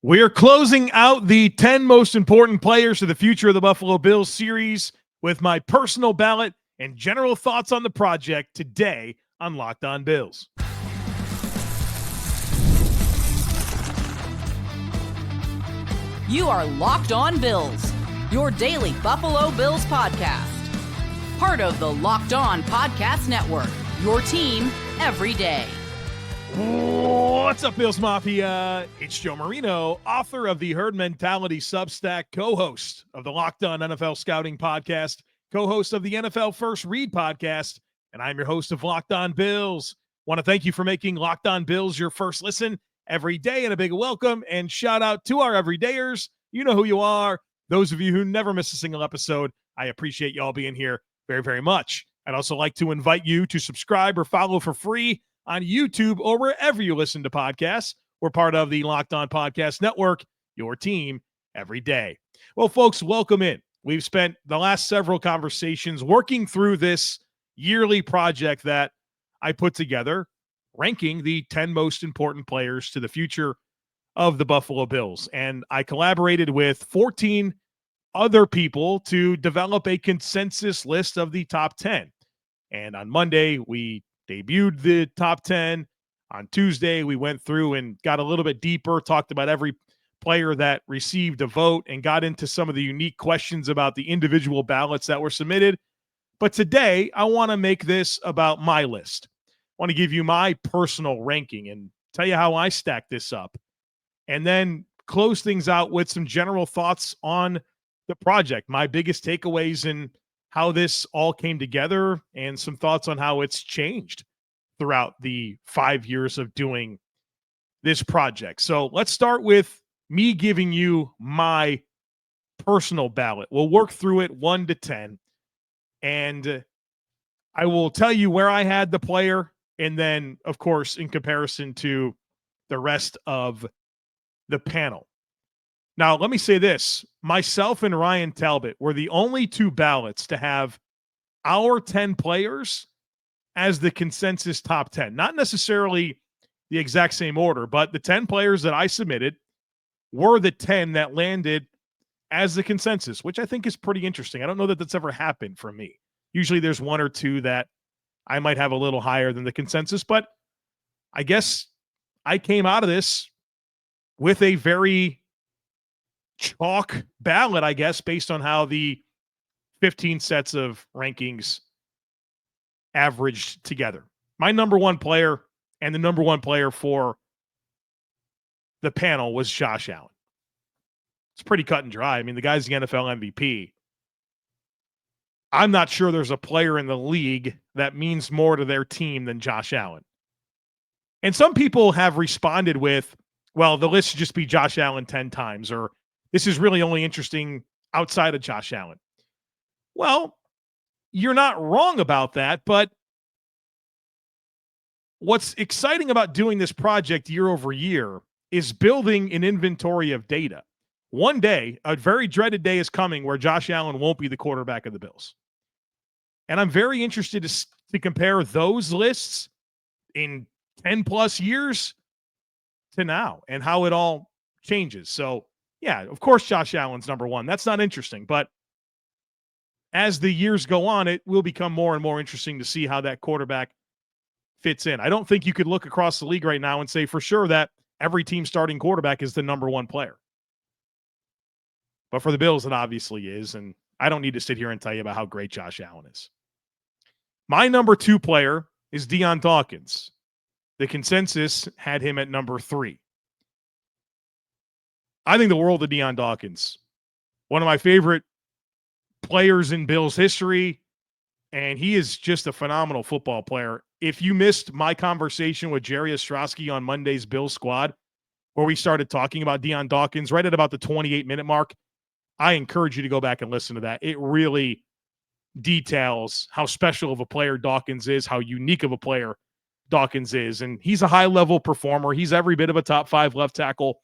We're closing out the 10 most important players to the future of the Buffalo Bills series with my personal ballot and general thoughts on the project today on Locked On Bills. You are Locked On Bills, your daily Buffalo Bills podcast. Part of the Locked On Podcast Network, your team every day. What's up, Bills Mafia? It's Joe Marino, author of the Herd Mentality Substack, co-host of the Locked On NFL Scouting Podcast, co-host of the NFL First Read Podcast, and I'm your host of Locked On Bills. Want to thank you for making Locked On Bills your first listen every day, and a big welcome and shout out to our everydayers. You know who you are. Those of you who never miss a single episode, I appreciate y'all being here very, very much. I'd also like to invite you to subscribe or follow for free on YouTube or wherever you listen to podcasts. We're part of the Locked On Podcast Network, your team every day. Well, folks, welcome in. We've spent the last several conversations working through this yearly project that I put together, ranking the 10 most important players to the future of the Buffalo Bills. And I collaborated with 14 other people to develop a consensus list of the top 10. And on Monday, we debuted the top 10. On Tuesday, we went through and got a little bit deeper, talked about every player that received a vote, and got into some of the unique questions about the individual ballots that were submitted. But today, I want to make this about my list. I want to give you my personal ranking and tell you how I stack this up, and then close things out with some general thoughts on the project, my biggest takeaways and how this all came together, and some thoughts on how it's changed throughout the 5 years of doing this project. So let's start with me giving you my personal ballot. We'll work through it 1 to 10, and I will tell you where I had the player, and then, of course, in comparison to the rest of the panel. Now, let me say this. Myself and Ryan Talbot were the only two ballots to have our 10 players as the consensus top 10. Not necessarily the exact same order, but the 10 players that I submitted were the 10 that landed as the consensus, which I think is pretty interesting. I don't know that that's ever happened for me. Usually there's one or two that I might have a little higher than the consensus, but I guess I came out of this with a very chalk ballot, I guess, based on how the 15 sets of rankings averaged together. My number one player and the number one player for the panel was Josh Allen. It's pretty cut and dry. I mean, the guy's the NFL MVP. I'm not sure there's a player in the league that means more to their team than Josh Allen. And some people have responded with, well, the list should just be Josh Allen 10 times, or this is really only interesting outside of Josh Allen. Well, you're not wrong about that, but what's exciting about doing this project year over year is building an inventory of data. One day, a very dreaded day is coming where Josh Allen won't be the quarterback of the Bills. And I'm very interested to compare those lists in 10 plus years to now and how it all changes. So, yeah, of course, Josh Allen's number one. That's not interesting. But as the years go on, it will become more and more interesting to see how that quarterback fits in. I don't think you could look across the league right now and say for sure that every team starting quarterback is the number one player. But for the Bills, it obviously is. And I don't need to sit here and tell you about how great Josh Allen is. My number two player is Dion Dawkins. The consensus had him at number 3. I think the world of Dion Dawkins. One of my favorite players in Bills history, and he is just a phenomenal football player. If you missed my conversation with Jerry Ostrowski on Monday's Bills Squad, where we started talking about Dion Dawkins right at about the 28-minute mark, I encourage you to go back and listen to that. It really details how special of a player Dawkins is, how unique of a player Dawkins is. And he's a high-level performer. He's every bit of a top 5 left tackle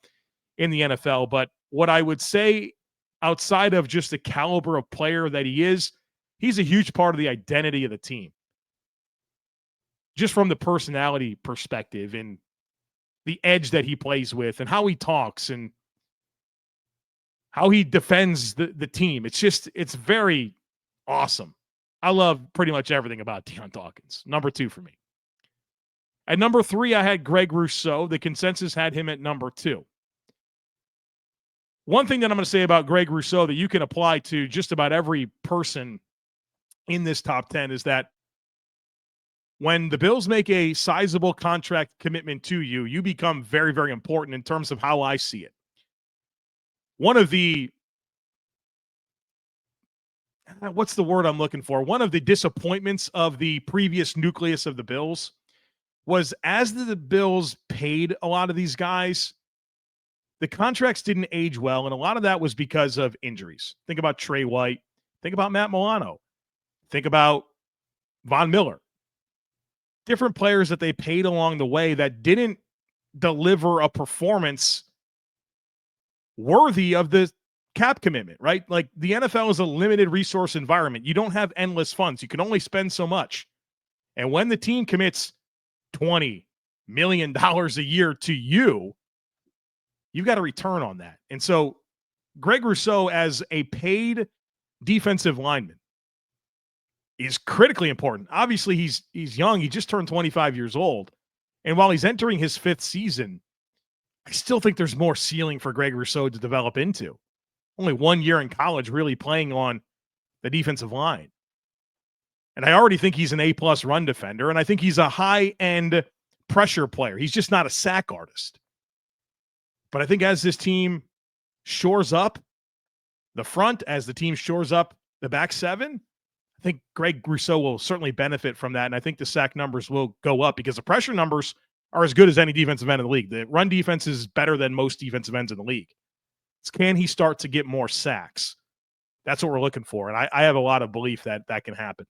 in the NFL. But what I would say, outside of just the caliber of player that he is, he's a huge part of the identity of the team. Just from the personality perspective and the edge that he plays with and how he talks and how he defends the team. It's very awesome. I love pretty much everything about Dion Dawkins. Number 2 for me. At number 3, I had Greg Rousseau. The consensus had him at number 2. One thing that I'm going to say about Greg Rousseau that you can apply to just about every person in this top 10 is that when the Bills make a sizable contract commitment to you, you become very, very important in terms of how I see it. One of the, what's the word I'm looking for? One of the disappointments of the previous nucleus of the Bills was as the Bills paid a lot of these guys, the contracts didn't age well, and a lot of that was because of injuries. Think about Trey White. Think about Matt Milano. Think about Von Miller. Different players that they paid along the way that didn't deliver a performance worthy of the cap commitment, right? Like the NFL is a limited resource environment. You don't have endless funds. You can only spend so much. And when the team commits $20 million a year to you, you've got to return on that. And so Greg Rousseau as a paid defensive lineman is critically important. Obviously, he's young. He just turned 25 years old. And while he's entering his 5th season, I still think there's more ceiling for Greg Rousseau to develop into. Only 1 year in college really playing on the defensive line. And I already think he's an A-plus run defender, and I think he's a high-end pressure player. He's just not a sack artist. But I think as this team shores up the front, as the team shores up the back 7, I think Greg Rousseau will certainly benefit from that, and I think the sack numbers will go up because the pressure numbers are as good as any defensive end in the league. The run defense is better than most defensive ends in the league. It's can he start to get more sacks? That's what we're looking for, and I have a lot of belief that that can happen.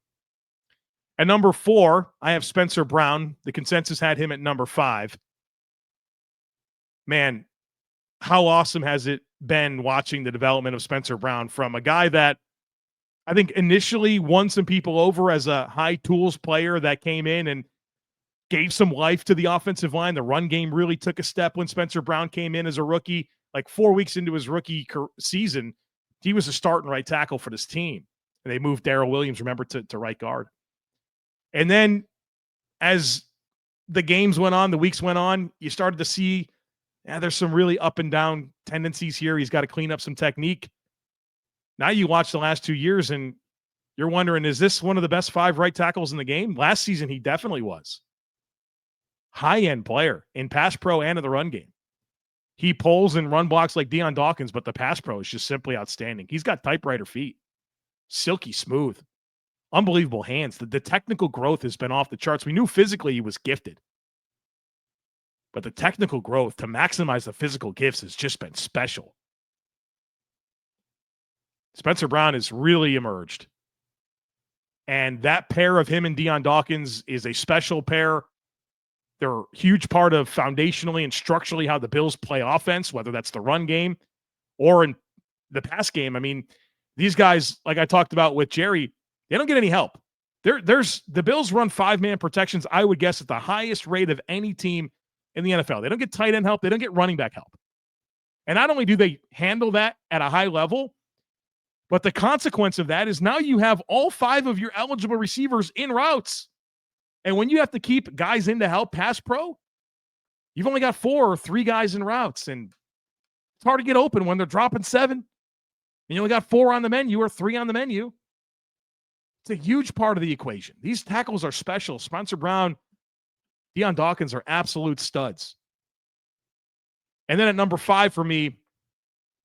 At number 4, I have Spencer Brown. The consensus had him at number 5. Man, how awesome has it been watching the development of Spencer Brown from a guy that I think initially won some people over as a high tools player that came in and gave some life to the offensive line. The run game really took a step when Spencer Brown came in as a rookie. Like 4 weeks into his rookie season, he was a starting right tackle for this team. And they moved Darrell Williams, remember, to right guard. And then as the games went on, the weeks went on, you started to see there's some really up and down tendencies here. He's got to clean up some technique. Now you watch the last 2 years and you're wondering, is this one of the best 5 right tackles in the game? Last season, he definitely was. High-end player in pass pro and in the run game. He pulls and run blocks like Dion Dawkins, but the pass pro is just simply outstanding. He's got typewriter feet. Silky smooth. Unbelievable hands. The technical growth has been off the charts. We knew physically he was gifted. But the technical growth to maximize the physical gifts has just been special. Spencer Brown has really emerged. And that pair of him and Dion Dawkins is a special pair. They're a huge part of foundationally and structurally how the Bills play offense, whether that's the run game or in the pass game. I mean, these guys, like I talked about with Jerry, they don't get any help. The Bills run 5-man protections, I would guess, at the highest rate of any team in the NFL. They don't get tight end help. They don't get running back help. And not only do they handle that at a high level, but the consequence of that is now you have all 5 of your eligible receivers in routes. And when you have to keep guys in to help pass pro, you've only got 4 or 3 guys in routes. And it's hard to get open when they're dropping 7. And you only got 4 on the menu or 3 on the menu. It's a huge part of the equation. These tackles are special. Spencer Brown, Dion Dawkins are absolute studs. And then at number 5 for me,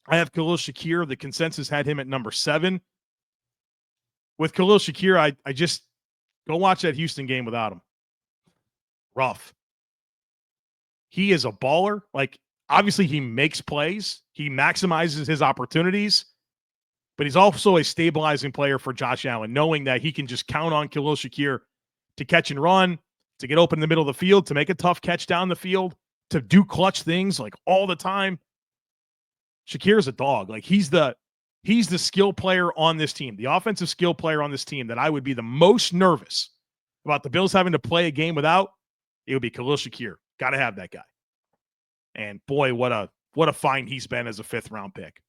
I have Khalil Shakir. The consensus had him at number 7. With Khalil Shakir, I just go watch that Houston game without him. Rough. He is a baller. Like, obviously, he makes plays. He maximizes his opportunities. But he's also a stabilizing player for Josh Allen, knowing that he can just count on Khalil Shakir to catch and run, to get open in the middle of the field, to make a tough catch down the field, to do clutch things like all the time. Shakir's a dog. Like, he's the skill player on this team, the offensive skill player on this team that I would be the most nervous about the Bills having to play a game without. It would be Khalil Shakir. Got to have that guy. And boy, what a find he's been as a 5th round pick.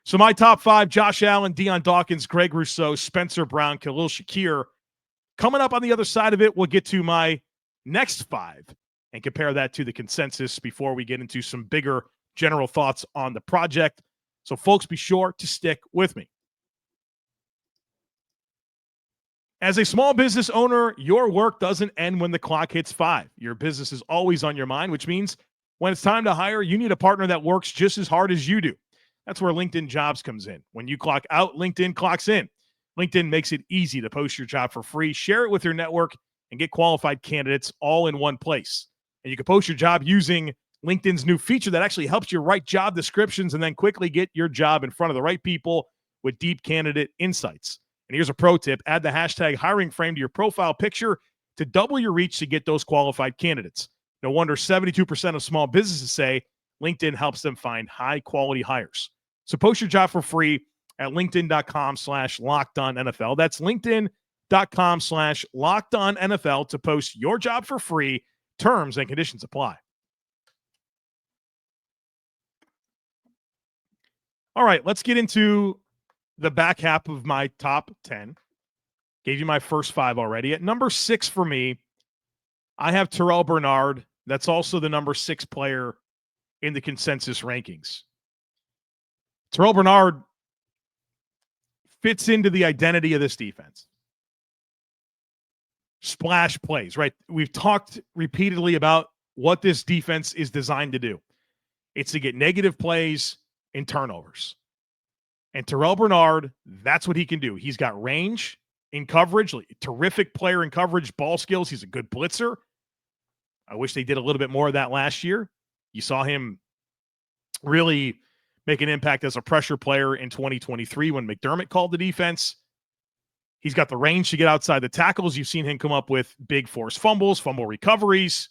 So my top 5, Josh Allen, Dion Dawkins, Greg Rousseau, Spencer Brown, Khalil Shakir. Coming up on the other side of it, we'll get to my next 5 and compare that to the consensus before we get into some bigger general thoughts on the project. So folks, be sure to stick with me. As a small business owner, your work doesn't end when the clock hits 5. Your business is always on your mind, which means when it's time to hire, you need a partner that works just as hard as you do. That's where LinkedIn Jobs comes in. When you clock out, LinkedIn clocks in. LinkedIn makes it easy to post your job for free, share it with your network, and get qualified candidates all in one place. And you can post your job using LinkedIn's new feature that actually helps you write job descriptions and then quickly get your job in front of the right people with deep candidate insights. And here's a pro tip. Add the hashtag hiring frame to your profile picture to double your reach to get those qualified candidates. No wonder 72% of small businesses say LinkedIn helps them find high-quality hires. So post your job for free at linkedin.com/LockedOnNFL. That's linkedin.com/LockedOnNFL to post your job for free. Terms and conditions apply. All right, let's get into the back half of my top 10. Gave you my first 5 already. At number 6 for me, I have Terrell Bernard. That's also the number 6 player in the consensus rankings. Terrell Bernard fits into the identity of this defense. Splash plays, right? We've talked repeatedly about what this defense is designed to do. It's to get negative plays and turnovers. And Terrell Bernard, that's what he can do. He's got range in coverage, terrific player in coverage, ball skills. He's a good blitzer. I wish they did a little bit more of that last year. You saw him really make an impact as a pressure player in 2023 when McDermott called the defense. He's got the range to get outside the tackles. You've seen him come up with big forced fumbles, fumble recoveries.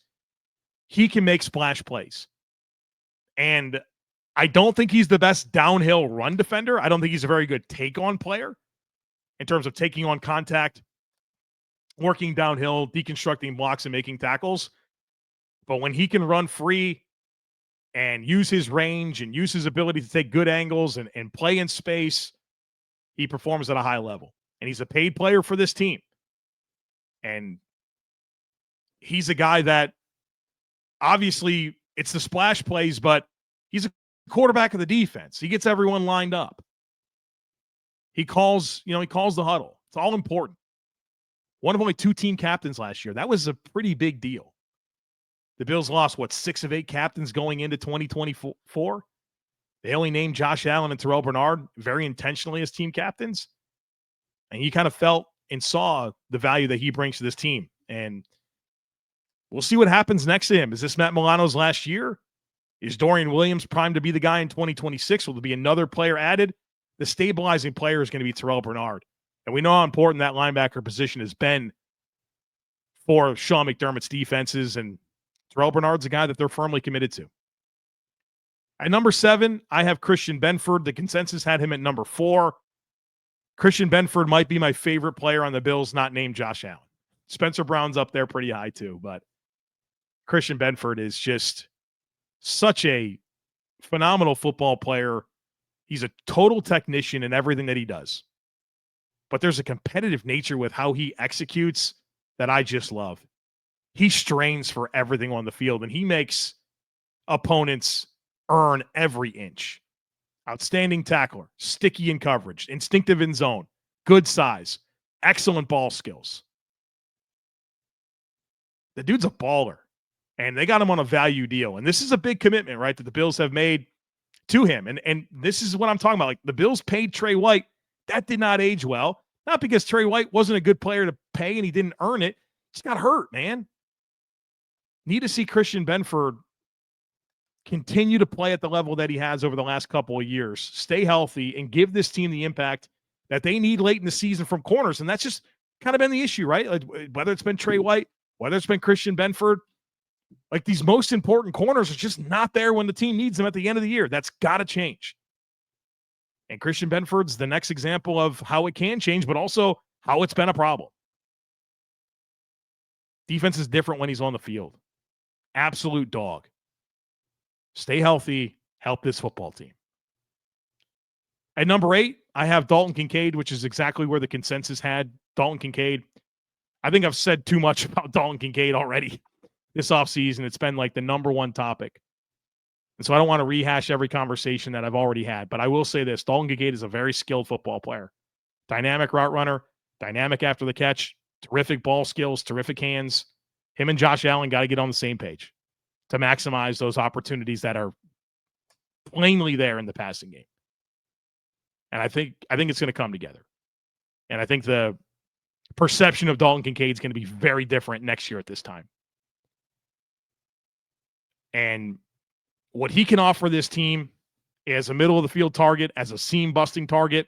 He can make splash plays. And I don't think he's the best downhill run defender. I don't think he's a very good take-on player in terms of taking on contact, working downhill, deconstructing blocks, and making tackles. But when he can run free and use his range and use his ability to take good angles and play in space, he performs at a high level. And he's a paid player for this team. And he's a guy that obviously it's the splash plays, but he's a quarterback of the defense. He gets everyone lined up. He calls the huddle. It's all important. One of only 2 team captains last year. That was a pretty big deal. The Bills lost, 6 of 8 captains going into 2024? They only named Josh Allen and Terrell Bernard very intentionally as team captains. And he kind of felt and saw the value that he brings to this team. And we'll see what happens next to him. Is this Matt Milano's last year? Is Dorian Williams primed to be the guy in 2026? Will there be another player added? The stabilizing player is going to be Terrell Bernard. And we know how important that linebacker position has been for Sean McDermott's defenses. And Terrell Bernard's a guy that they're firmly committed to. At number 7, I have Christian Benford. The consensus had him at number 4. Christian Benford might be my favorite player on the Bills, not named Josh Allen. Spencer Brown's up there pretty high too, but Christian Benford is just such a phenomenal football player. He's a total technician in everything that he does. But there's a competitive nature with how he executes that I just love. He strains for everything on the field, and he makes opponents earn every inch. Outstanding tackler, sticky in coverage, instinctive in zone, good size, excellent ball skills. The dude's a baller, and they got him on a value deal. And this is a big commitment, right, that the Bills have made to him. And this is what I'm talking about. Like, the Bills paid Trey White. That did not age well. Not because Trey White wasn't a good player to pay and he didn't earn it. He just got hurt, man. Need to see Christian Benford continue to play at the level that he has over the last couple of years, stay healthy, and give this team the impact that they need late in the season from corners. And that's just kind of been the issue, right? Like, whether it's been Trey White, whether it's been Christian Benford, like, these most important corners are just not there when the team needs them at the end of the year. That's got to change. And Christian Benford's the next example of how it can change, but also how it's been a problem. Defense is different when he's on the field. Absolute dog. Stay healthy, help this football team. At number 8, I have Dalton Kincaid, which is exactly where the consensus had Dalton Kincaid. I think I've said too much about Dalton Kincaid already this offseason. It's been like the number one topic. And so I don't want to rehash every conversation that I've already had, but I will say this. Dalton Kincaid is a very skilled football player. Dynamic route runner, dynamic after the catch, terrific ball skills, terrific hands. Him and Josh Allen got to get on the same page to maximize those opportunities that are plainly there in the passing game. And I think it's going to come together. And I think the perception of Dalton Kincaid is going to be very different next year at this time. And what he can offer this team as a middle of the field target, as a seam busting target,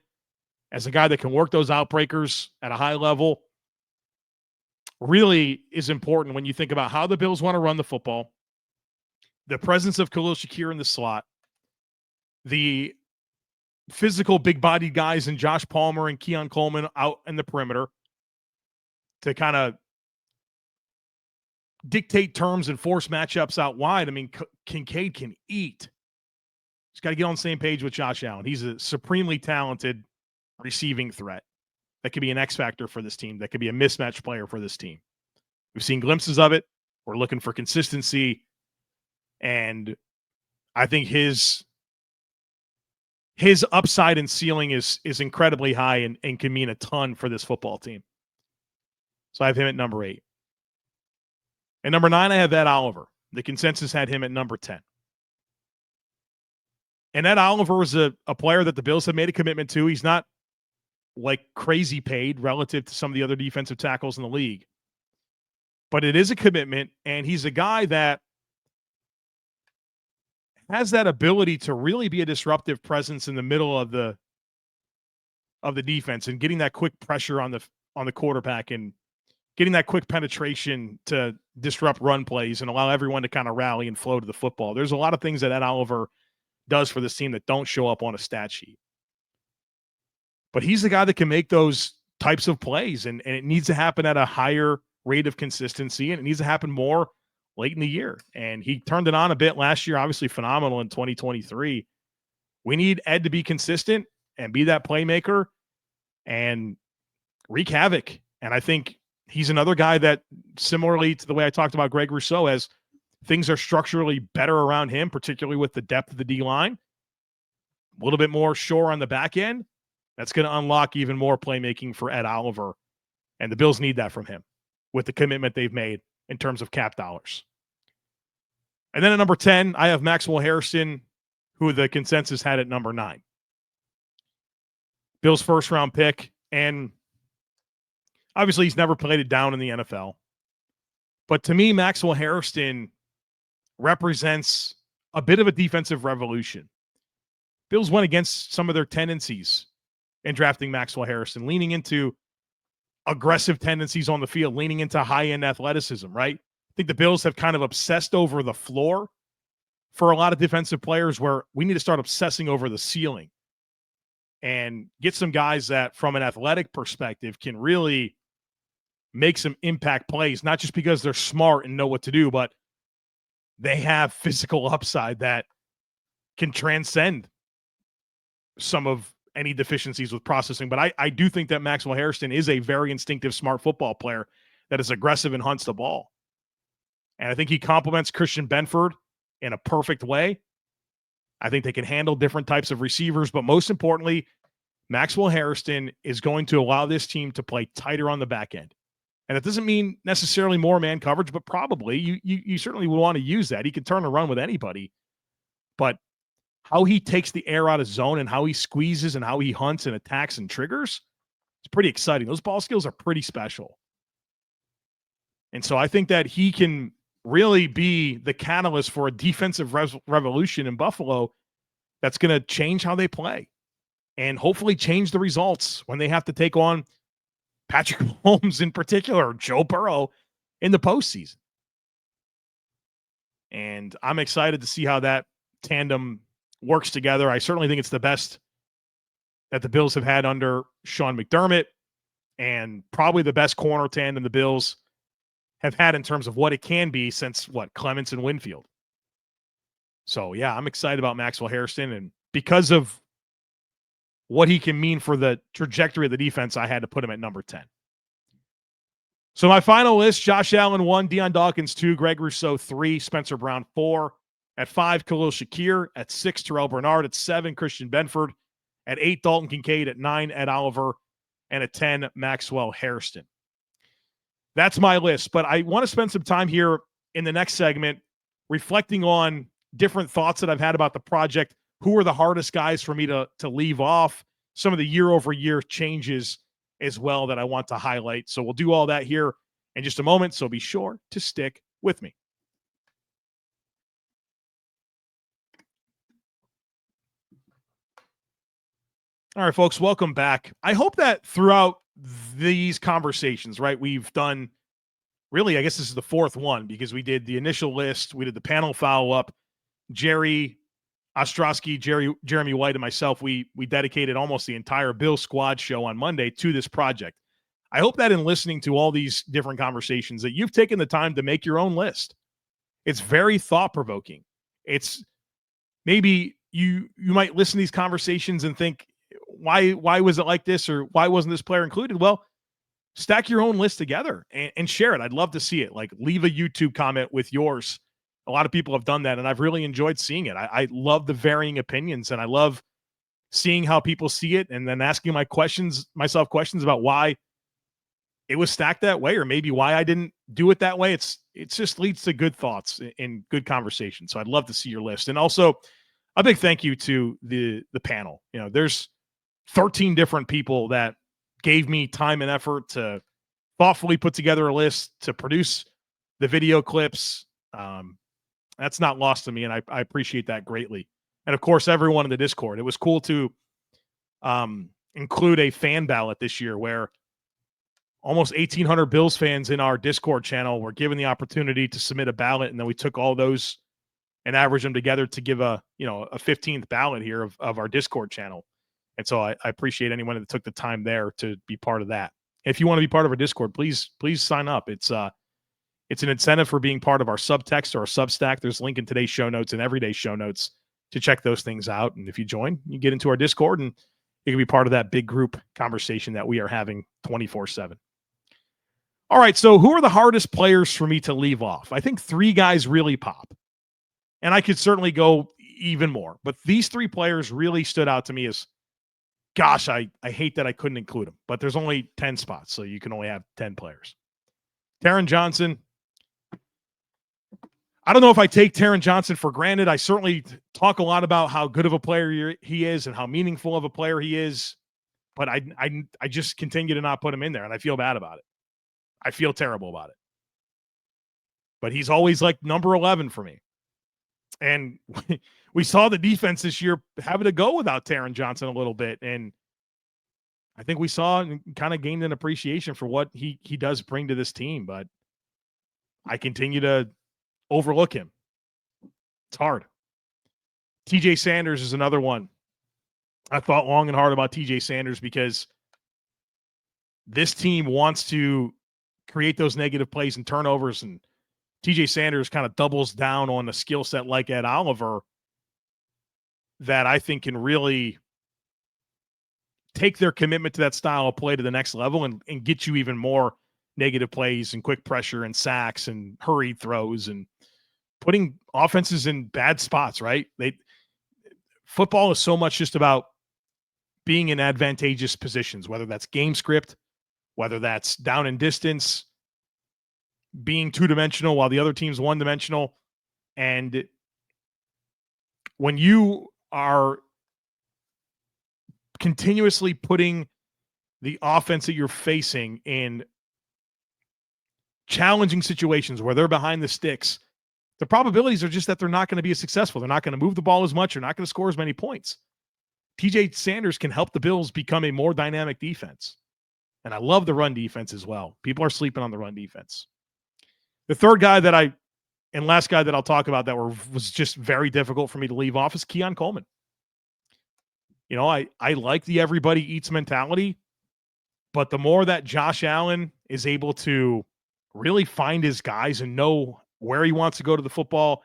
as a guy that can work those outbreakers at a high level, really is important when you think about how the Bills want to run the football, the presence of Khalil Shakir in the slot, the physical big-bodied guys in Josh Palmer and Keon Coleman out in the perimeter to kind of dictate terms and force matchups out wide. I mean, Kincaid can eat. He's got to get on the same page with Josh Allen. He's a supremely talented receiving threat that could be an X factor for this team, that could be a mismatch player for this team. We've seen glimpses of it. We're looking for consistency. And I think his upside and ceiling is incredibly high and can mean a ton for this football team. So I have him at number 8. At number 9, I have Ed Oliver. The consensus had him at number 10. And Ed Oliver is a player that the Bills have made a commitment to. He's not like crazy paid relative to some of the other defensive tackles in the league. But it is a commitment, and he's a guy that has that ability to really be a disruptive presence in the middle of the defense and getting that quick pressure on the quarterback and getting that quick penetration to disrupt run plays and allow everyone to kind of rally and flow to the football. There's a lot of things that Ed Oliver does for this team that don't show up on a stat sheet. But he's the guy that can make those types of plays, and it needs to happen at a higher rate of consistency, and it needs to happen more late in the year. And he turned it on a bit last year, obviously phenomenal in 2023. We need Ed to be consistent and be that playmaker and wreak havoc. And I think he's another guy that, similarly to the way I talked about Greg Rousseau, as things are structurally better around him, particularly with the depth of the D-line, a little bit more sure on the back end, that's going to unlock even more playmaking for Ed Oliver. And the Bills need that from him with the commitment they've made in terms of cap dollars. And then at number 10, I have Maxwell Hairston, who the consensus had at number 9. Bills' first-round pick, and obviously he's never played it down in the NFL. But to me, Maxwell Hairston represents a bit of a defensive revolution. Bills went against some of their tendencies in drafting Maxwell Hairston, leaning into aggressive tendencies on the field, leaning into high-end athleticism, right? I think the Bills have kind of obsessed over the floor for a lot of defensive players, where we need to start obsessing over the ceiling and get some guys that, from an athletic perspective, can really make some impact plays, not just because they're smart and know what to do, but they have physical upside that can transcend some of any deficiencies with processing. But I do think that Maxwell Hairston is a very instinctive, smart football player that is aggressive and hunts the ball. And I think he complements Christian Benford in a perfect way. I think they can handle different types of receivers, but most importantly, Maxwell Hairston is going to allow this team to play tighter on the back end. And that doesn't mean necessarily more man coverage, but probably you certainly would want to use that. He can turn and run with anybody. But how he takes the air out of zone and how he squeezes and how he hunts and attacks and triggers, it's pretty exciting. Those ball skills are pretty special. And so I think that he can really be the catalyst for a defensive revolution in Buffalo that's going to change how they play and hopefully change the results when they have to take on Patrick Mahomes in particular, or Joe Burrow in the postseason. And I'm excited to see how that tandem works together. I certainly think it's the best that the Bills have had under Sean McDermott, and probably the best corner tandem the Bills have had in terms of what it can be since, Clements and Winfield. So, yeah, I'm excited about Maxwell Hairston. And because of what he can mean for the trajectory of the defense, I had to put him at number 10. So my final list, Josh Allen 1, Dion Dawkins 2, Greg Rousseau 3, Spencer Brown 4. At 5, Khalil Shakir. At 6, Terrell Bernard. At 7, Christian Benford. At 8, Dalton Kincaid. At 9, Ed Oliver. And at 10, Maxwell Hairston. That's my list, but I want to spend some time here in the next segment reflecting on different thoughts that I've had about the project. Who are the hardest guys for me to leave off? Some of the year-over-year changes as well that I want to highlight. So we'll do all that here in just a moment, so be sure to stick with me. All right, folks, welcome back. I hope that throughout these conversations, right, we've done really, I guess this is the fourth one because we did the initial list, we did the panel follow-up. Jerry Ostrowski, Jeremy White, and myself, we dedicated almost the entire Bill Squad show on Monday to this project. I hope that in listening to all these different conversations that you've taken the time to make your own list. It's very thought-provoking. It's maybe you might listen to these conversations and think, why was it like this, or why wasn't this player included? Well, stack your own list together and share it. I'd love to see it. Like, leave a YouTube comment with yours. A lot of people have done that, and I've really enjoyed seeing it. I love the varying opinions, and I love seeing how people see it and then asking myself questions about why it was stacked that way, or maybe why I didn't do it that way. It just leads to good thoughts and good conversation. So I'd love to see your list. And also a big thank you to the panel. You know, there's 13 different people that gave me time and effort to thoughtfully put together a list, to produce the video clips. That's not lost to me, and I appreciate that greatly. And of course, everyone in the Discord. It was cool to include a fan ballot this year where almost 1,800 Bills fans in our Discord channel were given the opportunity to submit a ballot, and then we took all those and averaged them together to give a 15th ballot here of our Discord channel. And so I appreciate anyone that took the time there to be part of that. If you want to be part of our Discord, please sign up. It's an incentive for being part of our subtext or our Substack. There's a link in today's show notes and everyday show notes to check those things out. And if you join, you get into our Discord and you can be part of that big group conversation that we are having 24/7. All right, so who are the hardest players for me to leave off? I think 3 guys really pop. And I could certainly go even more. But these 3 players really stood out to me as, gosh, I hate that I couldn't include them. But there's only 10 spots, so you can only have 10 players. Taron Johnson. I don't know if I take Taron Johnson for granted. I certainly talk a lot about how good of a player he is and how meaningful of a player he is. But I just continue to not put him in there, and I feel bad about it. I feel terrible about it. But he's always like number 11 for me. And we saw the defense this year having to go without Taron Johnson a little bit. And I think we saw and kind of gained an appreciation for what he does bring to this team. But I continue to overlook him. It's hard. TJ Sanders is another one. I thought long and hard about TJ Sanders because this team wants to create those negative plays and turnovers, and TJ Sanders kind of doubles down on a skill set like Ed Oliver that I think can really take their commitment to that style of play to the next level and get you even more negative plays and quick pressure and sacks and hurried throws and putting offenses in bad spots, right? Football is so much just about being in advantageous positions, whether that's game script, whether that's down and distance, being two-dimensional while the other team's one-dimensional. And when you are continuously putting the offense that you're facing in challenging situations where they're behind the sticks, the probabilities are just that they're not going to be as successful. They're not going to move the ball as much. They're not going to score as many points. TJ Sanders can help the Bills become a more dynamic defense. And I love the run defense as well. People are sleeping on the run defense. The third guy and last guy that I'll talk about that was just very difficult for me to leave off is Keon Coleman. You know, I like the everybody eats mentality, but the more that Josh Allen is able to really find his guys and know where he wants to go to the football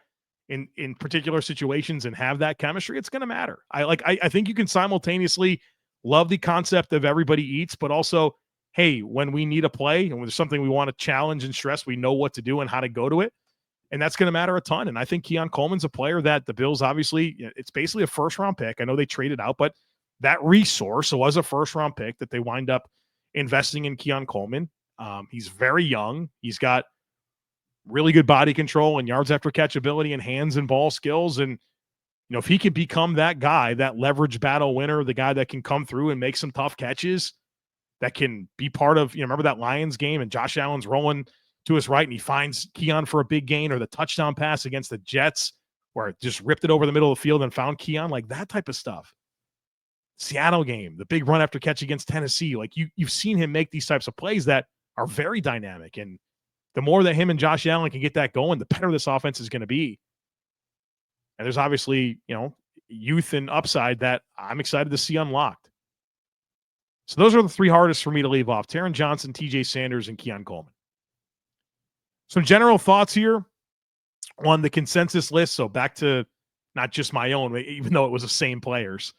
in particular situations and have that chemistry, it's going to matter. I think you can simultaneously Love the concept of everybody eats, but also, hey, when we need a play and when there's something we want to challenge and stress, we know what to do and how to go to it. And that's going to matter a ton. And I think Keon Coleman's a player that the Bills, obviously, it's basically a first-round pick. I know they traded out, but that resource was a first-round pick that they wind up investing in Keon Coleman. He's very young. He's got really good body control and yards after catch ability and hands and ball skills. And, if he could become that guy, that leverage battle winner, the guy that can come through and make some tough catches, that can be part of, remember that Lions game and Josh Allen's rolling to his right and he finds Keon for a big gain, or the touchdown pass against the Jets where it just ripped it over the middle of the field and found Keon, like that type of stuff. Seattle game, the big run after catch against Tennessee. Like you've seen him make these types of plays that are very dynamic. And the more that him and Josh Allen can get that going, the better this offense is going to be. And there's obviously, youth and upside that I'm excited to see unlocked. So those are the three hardest for me to leave off: Taron Johnson, TJ Sanders, and Keon Coleman. Some general thoughts here on the consensus list. So back to not just my own, even though it was the same players.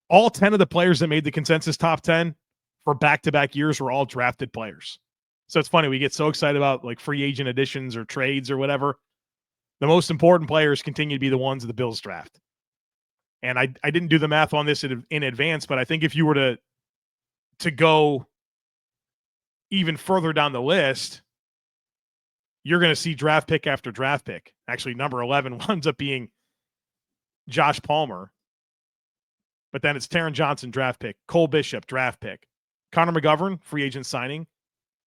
All 10 of the players that made the consensus top 10 for back-to-back years were all drafted players. So it's funny, we get so excited about like free agent additions or trades or whatever. The most important players continue to be the ones of the Bills draft. And I didn't do the math on this in advance, but I think if you were to go even further down the list, you're going to see draft pick after draft pick. Actually, number 11 winds up being Josh Palmer. But then it's Taron Johnson, draft pick. Cole Bishop, draft pick. Connor McGovern, free agent signing.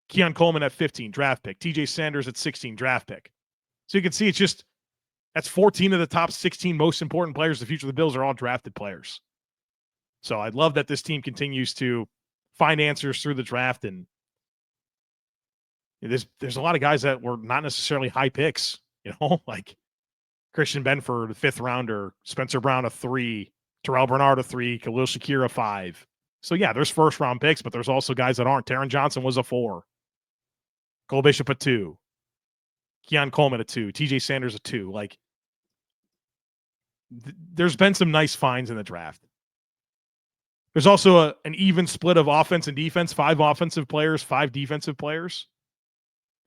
Keon Coleman at 15, draft pick. TJ Sanders at 16, draft pick. So you can see that's 14 of the top 16 most important players of the future of the Bills are all drafted players. So I'd love that this team continues to find answers through the draft. And there's a lot of guys that were not necessarily high picks, like Christian Benford, a 5th rounder, Spencer Brown, a 3, Terrell Bernard, a 3, Khalil Shakir, a 5. So yeah, there's first round picks, but there's also guys that aren't. Taron Johnson was a 4. Cole Bishop, a 2. Keon Coleman, a 2. TJ Sanders, a 2. Like, there's been some nice finds in the draft. There's also an even split of offense and defense, 5 offensive players, 5 defensive players.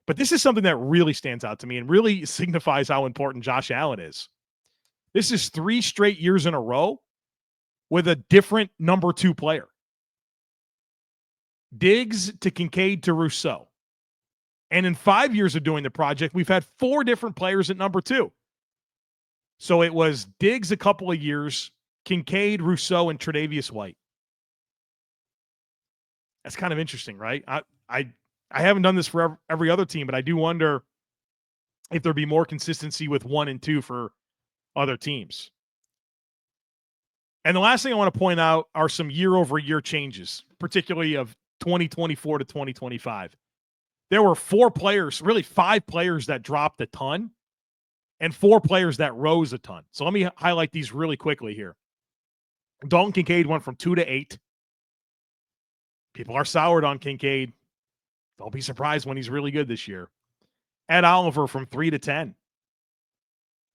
But this is something that really stands out to me and really signifies how important Josh Allen is. This is 3 straight years in a row with a different number 2 player. Diggs to Kincaid to Rousseau. And in 5 years of doing the project, we've had 4 different players at number 2. So it was Diggs a couple of years, Kincaid, Rousseau, and Tre'Davious White. That's kind of interesting, right? I haven't done this for every other team, but I do wonder if there'd be more consistency with 1 and 2 for other teams. And the last thing I want to point out are some year-over-year changes, particularly of 2024 to 2025. There were 4 players, really 5 players that dropped a ton and 4 players that rose a ton. So let me highlight these really quickly here. Dalton Kincaid went from 2 to 8. People are soured on Kincaid. Don't be surprised when he's really good this year. Ed Oliver from 3 to 10.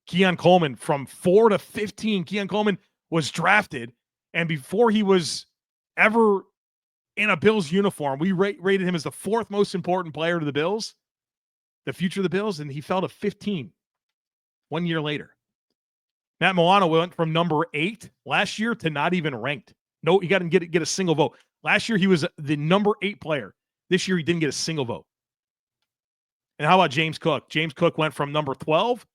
Keon Coleman from 4 to 15. Keon Coleman was drafted, and before he was ever in a Bills uniform, we rated him as the 4th most important player to the Bills, the future of the Bills, and he fell to 15 1 year later. Matt Milano went from number 8 last year to not even ranked. No, he didn't get a single vote. Last year, he was the number 8 player. This year, he didn't get a single vote. And how about James Cook? James Cook went from number 12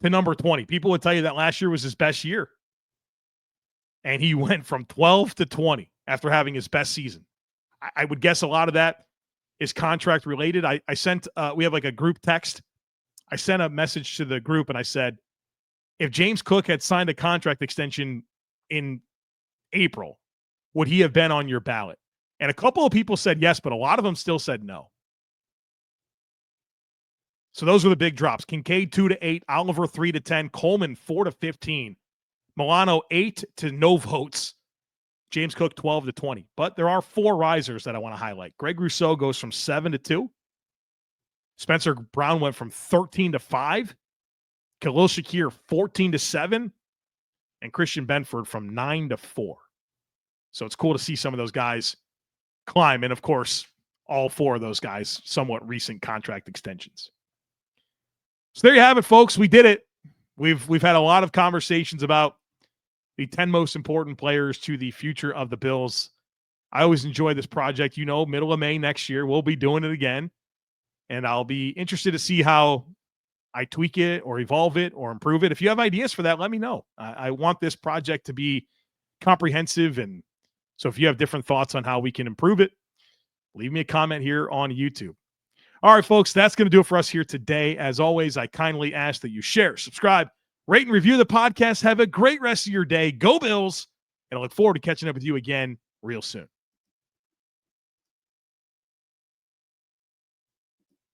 to number 20. People would tell you that last year was his best year. And he went from 12 to 20 after having his best season. I would guess a lot of that is contract related. I sent, we have like a group text. I sent a message to the group and I said, if James Cook had signed a contract extension in April, would he have been on your ballot? And a couple of people said yes, but a lot of them still said no. So those were the big drops. Kincaid 2 to 8, Oliver 3 to 10, Coleman 4 to 15, Milano 8 to no votes, James Cook 12 to 20. But there are 4 risers that I want to highlight. Greg Rousseau goes from 7 to 2. Spencer Brown went from 13 to 5. Khalil Shakir 14 to 7. And Christian Benford from 9 to 4. So it's cool to see some of those guys climb. And of course, all 4 of those guys, somewhat recent contract extensions. So there you have it, folks. We did it. We've had a lot of conversations about the 10 most important players to the future of the Bills. I always enjoy this project. Middle of May next year, we'll be doing it again. And I'll be interested to see how I tweak it or evolve it or improve it. If you have ideas for that, let me know. I want this project to be comprehensive. And so if you have different thoughts on how we can improve it, leave me a comment here on YouTube. All right, folks, that's going to do it for us here today. As always, I kindly ask that you share, subscribe, rate, and review the podcast. Have a great rest of your day. Go Bills. And I look forward to catching up with you again real soon.